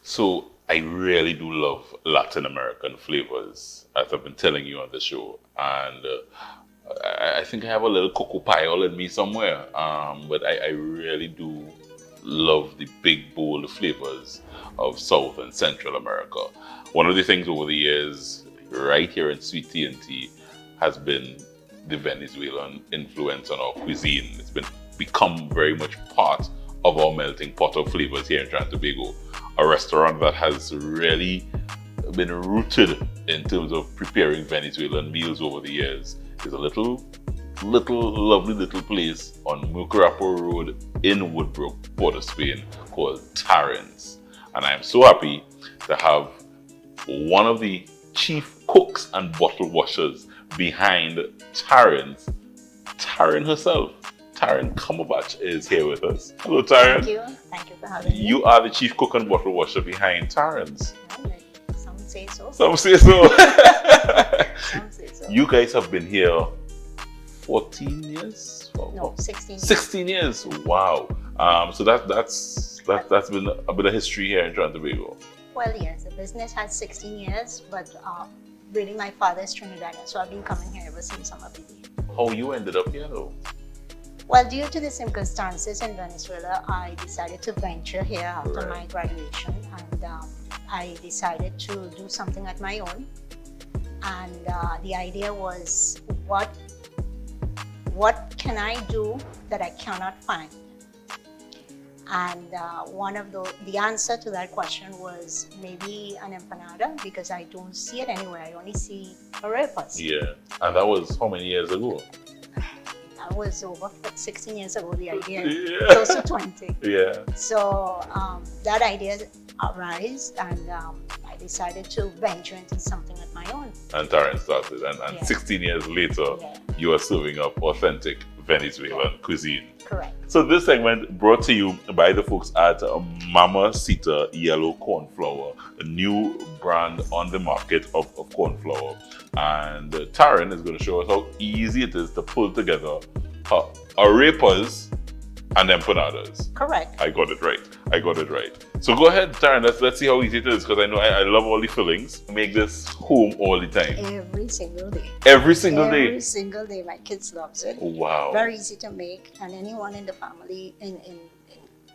So I really do love Latin American flavors, as I've been telling you on the show, and I think I have a little cocoa pile in me somewhere. But I really do love the big bold flavors of South and Central America. One of the things over the years, right here in Sweet T&T, has been the Venezuelan influence on our cuisine. It's become very much part of our melting pot of flavors here in Trinidad and Tobago. A restaurant that has really been rooted in terms of preparing Venezuelan meals over the years is a little lovely little place on Mucurapo Road in Woodbrook, Port of Spain, called Terrence. And I am so happy to have one of the chief cooks and bottle washers behind Terrence, Taryn herself. Taryn Cumberbatch is here with us. Hello, Taryn. Thank you for having me. You are the chief cook and bottle washer behind Terrence. Some say so. Some say so. Some say so. You guys have been here 14 years? No, 16 years. 16 years. Wow. So that's been a bit of history here in Trinidad and Tobago. Well, yes, the business has 16 years, but really my father is Trinidadian, so I've been coming here ever since I'm a baby. How you ended up here though? Well, due to the circumstances in Venezuela, I decided to venture here after my graduation, and I decided to do something at my own. And the idea was, what can I do that I cannot find? And one of the answer to that question was maybe an empanada, because I don't see it anywhere. I only see arepas. Yeah, and that was how many years ago? That was over 16 years ago, the idea. Yeah. Close to 20. Yeah. So that idea arose, and I decided to venture into something of my own. And Taryn started, and Yeah. 16 years later, Yeah. you are serving up authentic Venezuelan cuisine. Correct. So this segment brought to you by the folks at Mamacita Yellow Cornflour, a new brand on the market of cornflour. And Taryn is going to show us how easy it is to pull together arepas and empanadas. Correct. I got it right. So go ahead, Taryn, let's see how easy it is, because I know I love all the fillings. Make this home all the time. Every single day. Every single day? Every single day. My kids loves it. Wow. Very easy to make, and anyone in the family, in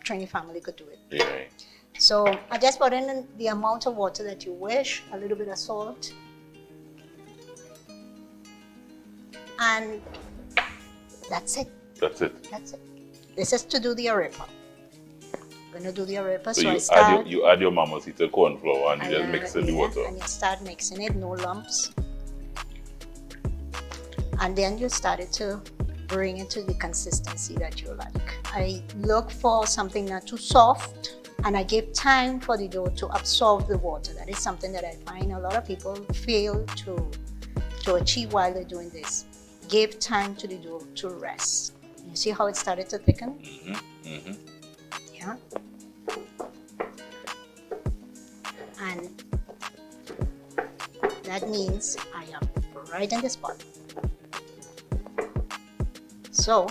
training family could do it. Yeah. So I just put in the amount of water that you wish, a little bit of salt, and that's it. That's it. This is to do the arepa. I'm going to do the arepa, So you add your Mamacita cornflour and you just mix in the water. And you start mixing it, no lumps. And then you started to bring it to the consistency that you like. I look for something not too soft, and I give time for the dough to absorb the water. That is something that I find a lot of people fail to achieve while they're doing this. Give time to the dough to rest. You see how it started to thicken? Mm-hmm. Mm-hmm. Yeah. And that means I am right in the spot. So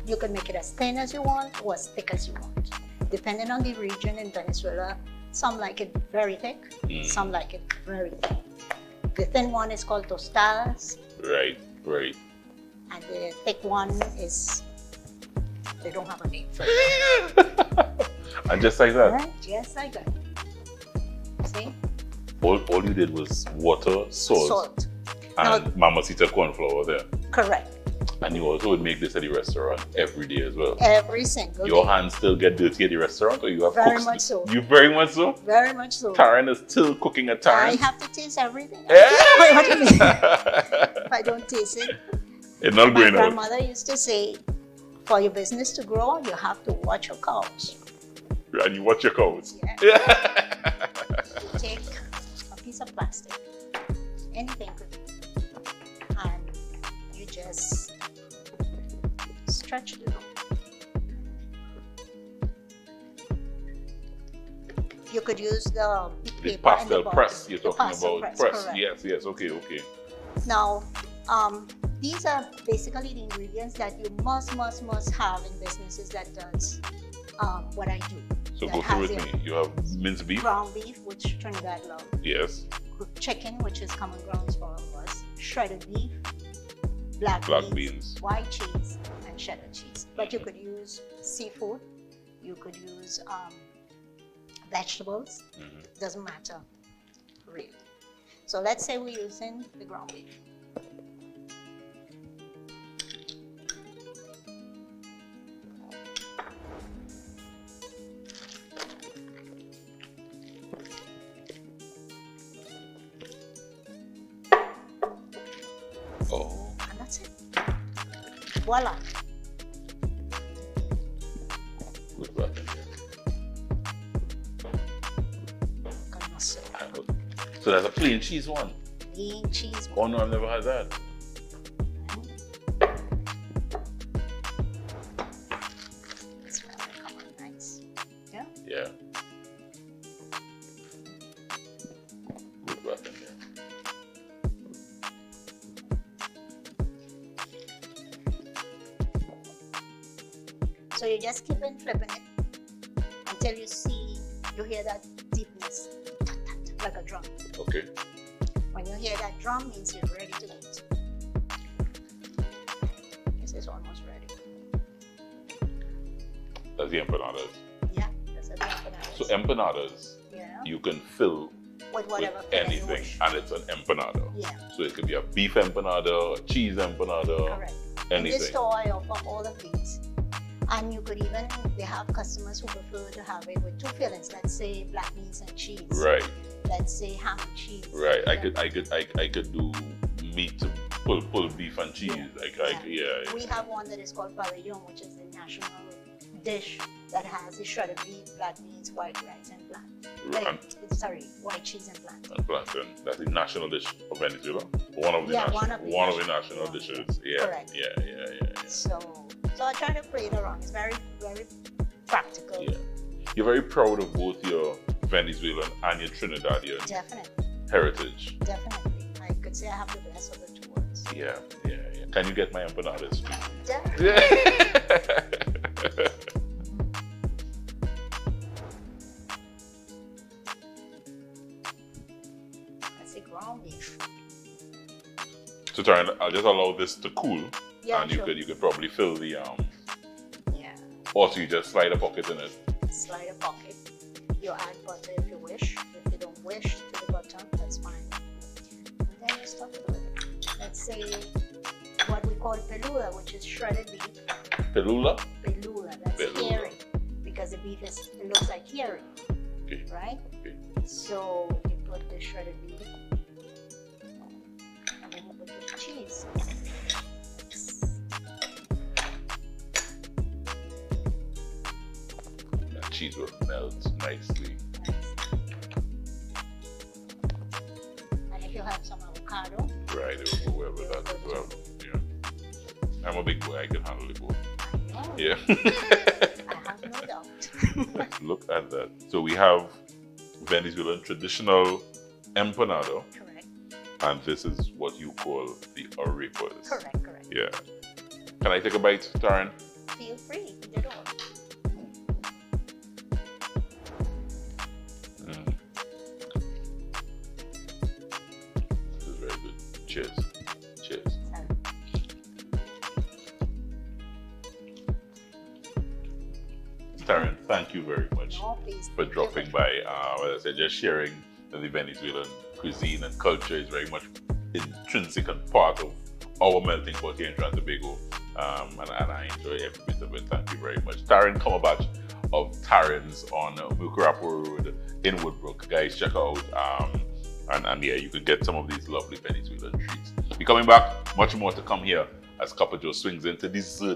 you can make it as thin as you want or as thick as you want. Depending on the region in Venezuela, some like it very thick, some like it very thin. The thin one is called tostadas. Right. And the thick one is, they don't have a name for it. And just like that. Right? Just like that. See? All you did was water, salt. And Mamacita cornflour there. Correct. And you also would make this at the restaurant every day as well. Every single day. Your hands still get dirty at the restaurant, or you have Very cooks? much so. You very much so? Very much so. Taryn is still cooking at Taryn? I have to taste everything. Yeah. What do you mean? If I don't taste it. It's not My going out. grandmother used to say, for your business to grow, you have to watch your cows. And you watch your cows. Yeah. You take a piece of plastic, anything could be, and you just stretch the dough. You could use the paper pastel and the press you're talking pastel about. press. Yes, okay. Now, These are basically the ingredients that you must have in businesses that does what I do. So that go through has with your me. You have minced beef. ground beef, which Trinidad love. Yes. Chicken, which is common grounds for all of us. Shredded beef, black beans, white cheese, and cheddar cheese. But you could use seafood. You could use vegetables. Doesn't matter, really. So let's say we're using the ground beef. Oh. And that's it. Voila. Good work. So that's a plain cheese one. Plain cheese Oh one. no, I've never had that. It's gonna come out nice. Yeah. Yeah. Good work in there. So you just keep on flipping it until you hear that deepness, like a drum. Okay. When you hear that drum, means you're ready to eat. This is almost ready. That's the empanadas. Yeah, that's the empanadas. So empanadas, Yeah. you can fill With whatever with filling you anything, wish. and it's an empanada. Yeah, So it could be a beef empanada, a cheese empanada, correct. In the anything. store, I offer all of these. And you could even, they have customers who prefer to have it with two fillings. Let's say black beans and cheese. Right, Let's say ham and cheese. right. I Yeah. could do meat, pull beef and cheese. Yeah. We have one that is called pabellon, which is the national dish that has the shredded beef, black beans, white rice, and plant. White cheese and plant. And plantain. That's the national dish of Venezuela. One of the national dishes. Yeah. Correct. Yeah. So I try to play it around. It's very, very practical. Yeah. You're very proud of both your Venezuelan and your Trinidadian Definitely. heritage. Definitely. I could say I have the best of the two worlds. Yeah. Can you get my empanadas? Definitely. Yeah. That's the ground beef. So Taryn, I'll just allow this to cool, Yeah, and sure. you could probably fill the Yeah. or so you just slide a pocket in it. Slide a pocket. You add butter if you wish. If you don't wish to the butter, that's fine. And then you stuff it with it. Let's say what we call pelula, which is shredded beef. Pelula? Pelula, that's Pelula. herring. Because the beef it looks like herring. Okay. Right? Okay. So you put the shredded beef. And then you put the cheese. That cheese will melt nicely. Nice. And if you have some avocado, Right, it will go well with that as well. Yeah. I'm a big boy, I can handle it both. I know. Yeah. I have no doubt. Look at that. So we have Venezuelan traditional empanada, Correct. and this is what you call the arepas. Correct. Yeah. Can I take a bite, Taryn? Feel free, eat it all. This is very good. Cheers. Taryn, thank you very much No, please. for dropping by. As I said, just sharing the Venezuelan cuisine and culture is very much intrinsic and part of our melting pot here in Trinidad and Tobago. And I enjoy every bit of it. Thank you very much. Taryn Cumberbatch of Taryn's on Mukarapo Road in Woodbrook. Guys, check her out. And yeah, you can get some of these lovely Venezuelan treats. We're coming back, much more to come here as Copper Joe swings into dessert.